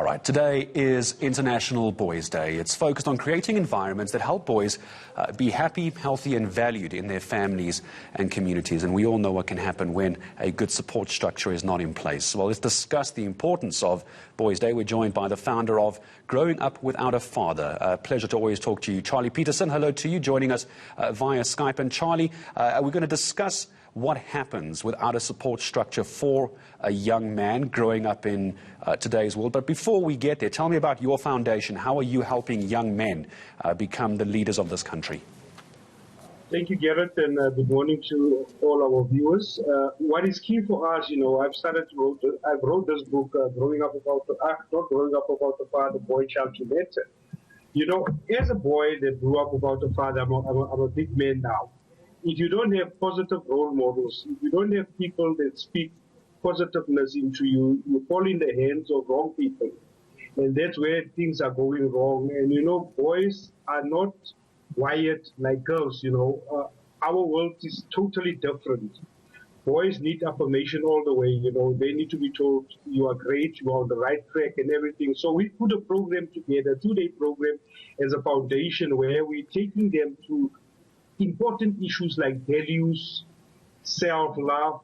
right, today is International Boys' Day. It's focused on creating environments that help boys be happy, healthy and valued in their families and communities. And we all know what can happen when a good support structure is not in place. Well, let's discuss the importance of Boys' Day. We're joined by the founder of Growing Up Without a Father. Pleasure to always talk to you, Charley Pietersen. Hello to you, joining us via Skype. And Charley, we're going to discuss what happens without a support structure for a young man growing up in today's world. But before we get there, tell me about your foundation. How are you helping young men become the leaders of this country? Thank you, Garrett, and good morning to all our viewers. What is key for us, I wrote this book, Growing Up Without a Father, Boy, Child to Mentor. You know, as a boy that grew up without a father, I'm a big man now. If you don't have positive role models, if you don't have people that speak positiveness into you, you fall in the hands of wrong people. And that's where things are going wrong. And, you know, boys are not wired like girls, our world is totally different. Boys need affirmation all the way, they need to be told you are great, you are on the right track and everything. So we put a program together, a 2-day program as a foundation where we're taking them to important issues like values, self-love,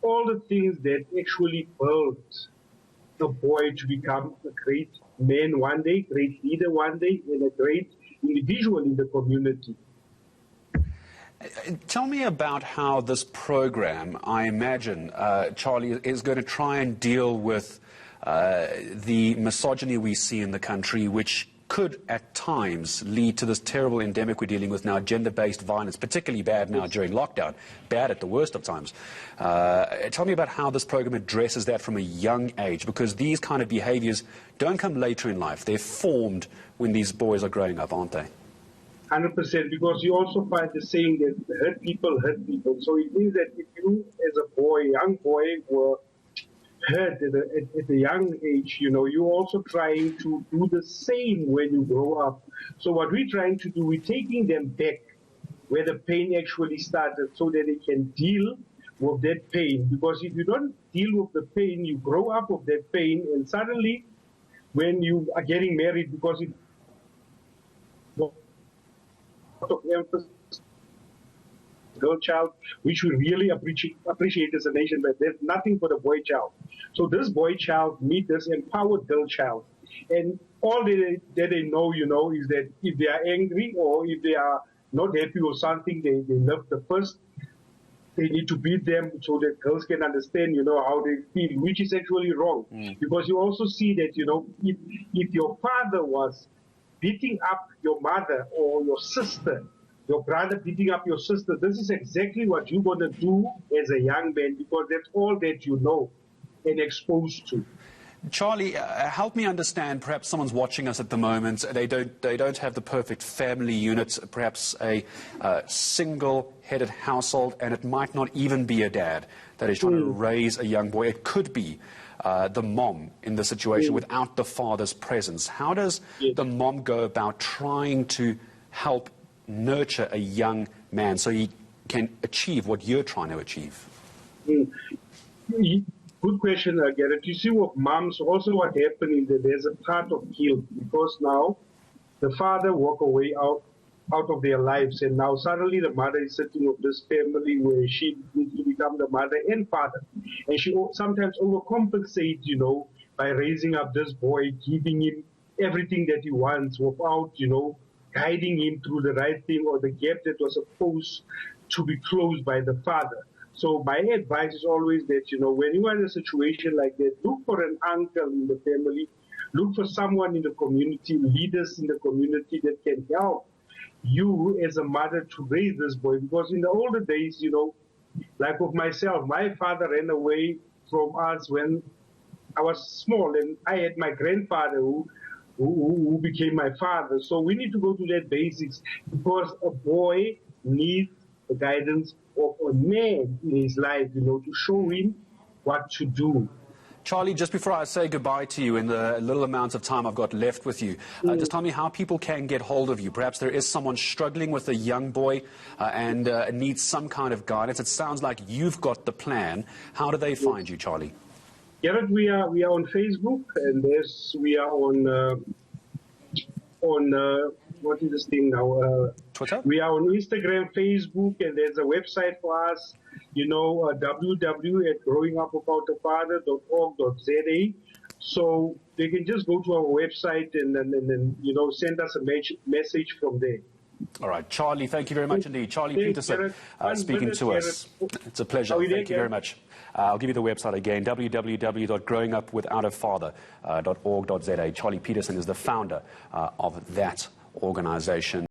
all the things that actually build a boy to become a great man one day, great leader one day, and a great individual in the community. Tell me about how this program, I imagine, Charley, is going to try and deal with the misogyny we see in the country, which could at times lead to this terrible endemic we're dealing with now, gender-based violence, particularly bad now during lockdown, bad at the worst of times. Tell me about how this program addresses that from a young age, because these kind of behaviors don't come later in life. They're formed when these boys are growing up, aren't they? 100%, because you also find the saying that hurt people hurt people. So it means that if you, as a boy, young boy, were hurt at a young age, you're also trying to do the same when you grow up. So what we're trying to do, we're taking them back where the pain actually started so that they can deal with that pain. Because if you don't deal with the pain, you grow up with that pain, and suddenly when you are getting married, because it of emphasis girl child, which we really appreciate as a nation, but there's nothing for the boy child. So this boy child meets this empowered girl child. And all that they know, is that if they are angry or if they are not happy with something, they love the first. They need to beat them so that girls can understand, how they feel, which is actually wrong. Because you also see that, if your father was beating up your mother or your sister, your brother beating up your sister, this is exactly what you're going to do as a young man, because that's all that you know and exposed to. Charley, help me understand, perhaps someone's watching us at the moment, they don't have the perfect family unit, perhaps a single-headed household, and it might not even be a dad that is trying to raise a young boy. It could be the mom in the situation without the father's presence. How does the mom go about trying to help nurture a young man so he can achieve what you're trying to achieve? Good question, Garrett. You see, with moms, also what happened is that there's a part of guilt, because now the father walk away out of their lives, and now suddenly the mother is sitting with this family where she needs to become the mother and father. And she sometimes overcompensates, by raising up this boy, giving him everything that he wants without, guiding him through the right thing or the gap that was supposed to be closed by the father. So my advice is always that, when you are in a situation like that, look for an uncle in the family, look for someone in the community, leaders in the community that can help you as a mother to raise this boy. Because in the older days, like with myself, my father ran away from us when I was small, and I had my grandfather who became my father. So we need to go to that basics, because a boy needs the guidance of a man in his life, to show him what to do. Charley, just before I say goodbye to you in the little amount of time I've got left with you, just tell me how people can get hold of you. Perhaps there is someone struggling with a young boy and needs some kind of guidance. It sounds like you've got the plan. How do they find you, Charley? Garrett, we are on Facebook, and we are on what is this thing now? Twitter? We are on Instagram, Facebook, and there's a website for us, www.growingupaboutafather.org.za. So they can just go to our website and then send us a message from there. All right, Charlie, thank you very much indeed. Charley Pietersen speaking to us. It's a pleasure. Thank you very much. I'll give you the website again, www.growingupwithoutafather.org.za. Charley Pietersen is the founder of that organization.